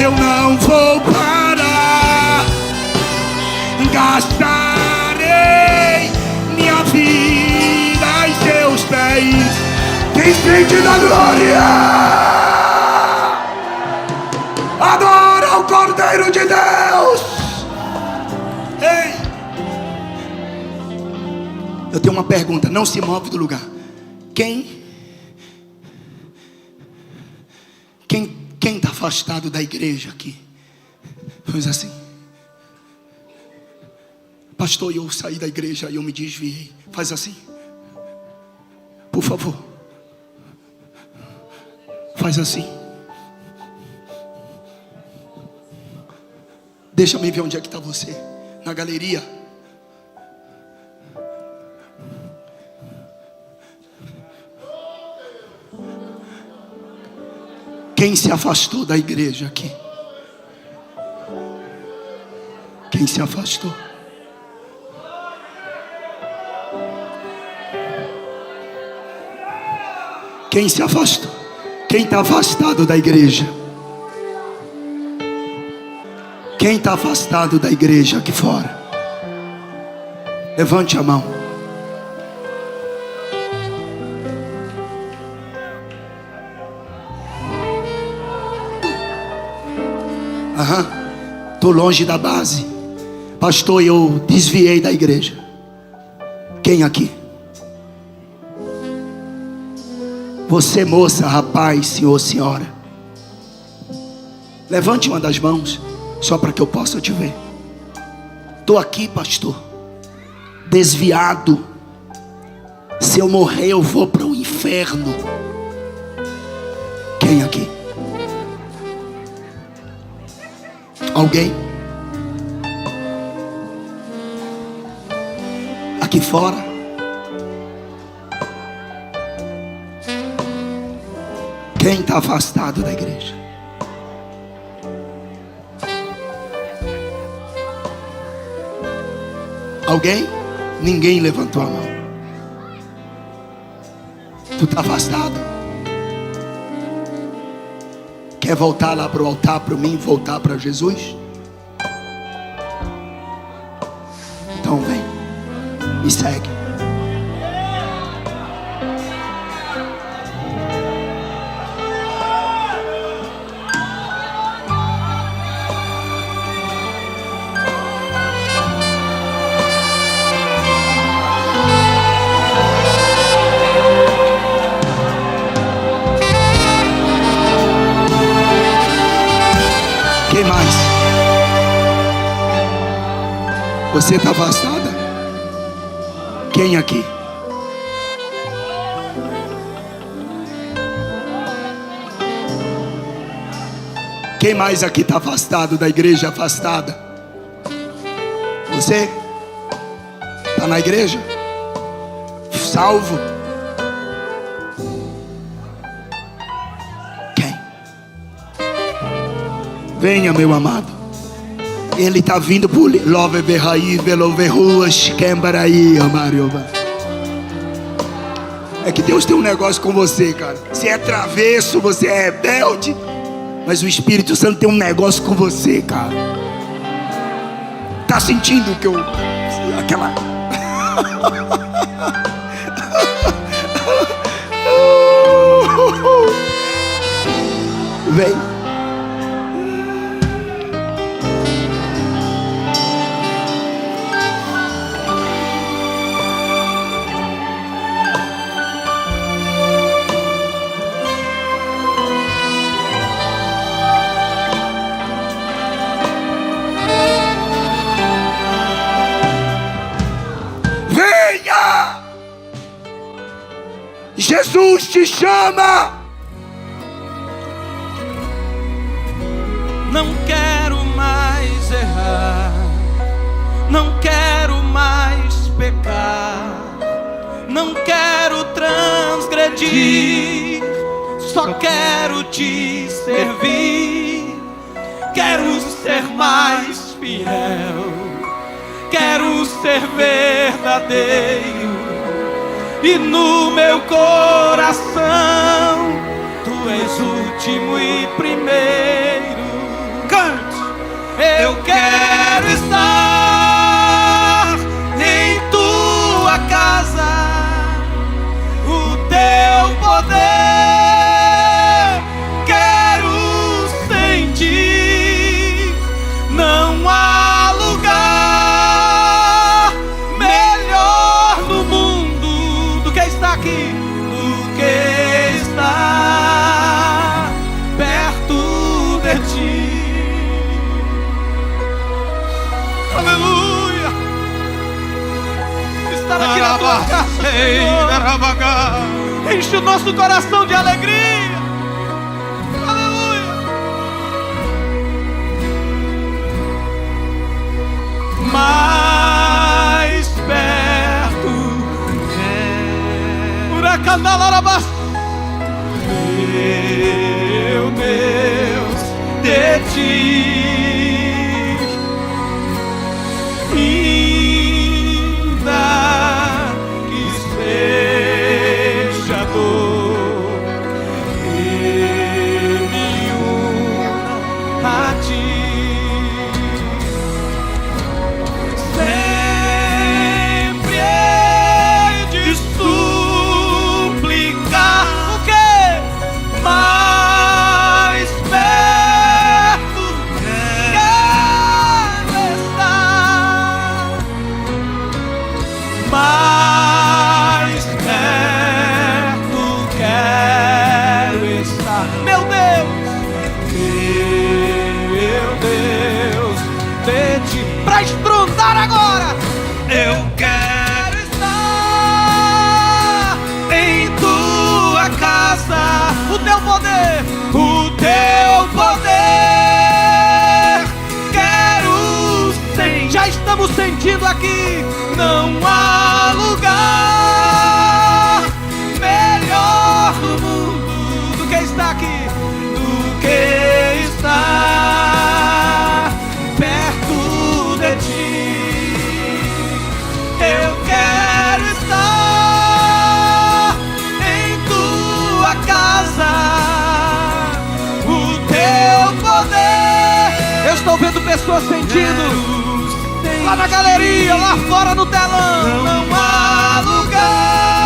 Eu não vou parar, gastarei minha vida em teus pés. Quem sente da glória? Adora o Cordeiro de Deus. Ei, eu tenho uma pergunta, não se move do lugar. Quem está afastado da igreja aqui? Faz assim. Pastor, eu saí da igreja e eu me desviei. Faz assim. Por favor. Faz assim. Deixa-me ver onde é que está você. Na galeria. Quem se afastou da igreja aqui? Quem se afastou? Quem se afastou? Quem está afastado da igreja? Quem está afastado da igreja aqui fora? Levante a mão. Estou longe da base. Pastor, eu desviei da igreja. Quem aqui? Você, moça, rapaz, senhor, senhora. Levante uma das mãos, só para que eu possa te ver. Estou aqui, pastor, desviado. Se eu morrer, eu vou para o inferno. Quem aqui? Alguém? Aqui fora? Quem está afastado da igreja? Alguém? Ninguém levantou a mão. Tu está afastado? Quer voltar lá para o altar para mim? Voltar para Jesus? Então vem, me segue. Quem mais? Você está afastada? Quem aqui? Quem mais aqui está afastado da igreja, afastada? Você? Está na igreja? Salvo? Quem? Venha, meu amado. Ele está vindo por Love Berraí, Velove Ruas, Kembaraí, Amarioba. É que Deus tem um negócio com você, cara. Você é travesso, você é rebelde, mas o Espírito Santo tem um negócio com você, cara. Tá sentindo que eu... aquela... Vem. Jesus te chama. Não quero mais errar, não quero mais pecar, não quero transgredir, só quero te servir. Quero ser mais fiel, quero ser verdadeiro. E no meu coração tu és último e primeiro. Cante! Eu quero estar em tua casa, o teu poder quero sentir. Não há lugar melhor no mundo está aqui do que está perto de ti. Aleluia! Estar aqui na tua casa, Senhor, enche o nosso coração de alegria. Aleluia! Mais perto, meu Deus, de ti, ainda que seja dor, eu me una a ti. Sempre hei de mais perto quero estar, mais perto quero estar. Meu Deus, de ti, pra estrondar agora. Eu quero estar em tua casa, o teu poder, quero sentir. Já estamos sentindo aqui. Não há lugar melhor no mundo do que está aqui, do que está perto de ti. Eu quero estar em tua casa, o teu poder. Eu estou vendo pessoas sentindo lá na galeria, lá fora no telão. Não há lugar